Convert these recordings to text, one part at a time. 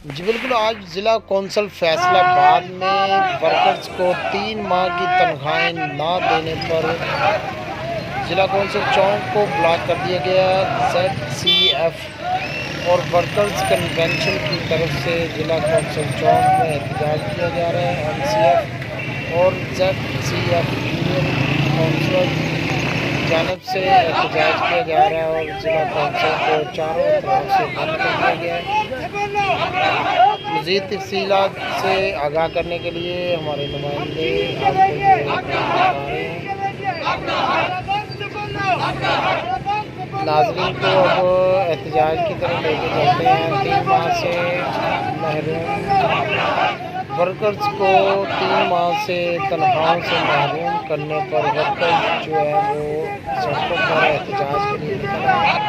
जी बिल्कुल, आज ज़िला कौंसल फैसलाबाद में वर्कर्स को 3 माह की तनख्वाहें ना देने पर ज़िला कौंसिल चौक को ब्लॉक कर दिया गया। ZCF और वर्कर्स कन्वेंशन की तरफ से ज़िला कौंसिल चौक में एहतजाज किया जा रहा है। MCF और ZCF यूनियन काउंसिलर जानब से एहतजाज किया जा रहा है और ज़िला कौंसिल को चारों तरफ से बंद कर दिया गया है। मज़ीद तफ़सीलात से आगाह करने के लिए हमारे नुमाइंदे नाज़रीन को अब एहतजाज की तरफ लेके चलते हैं। 3 माह से महरूम वर्कर्स को 3 माह से तनख्वाहों से महरूम करने पर वर्कर्स जो है वो सड़कों पर एहतजाज के लिए निकल रहे हैं।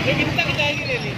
कितने तक जाएगी ले ली।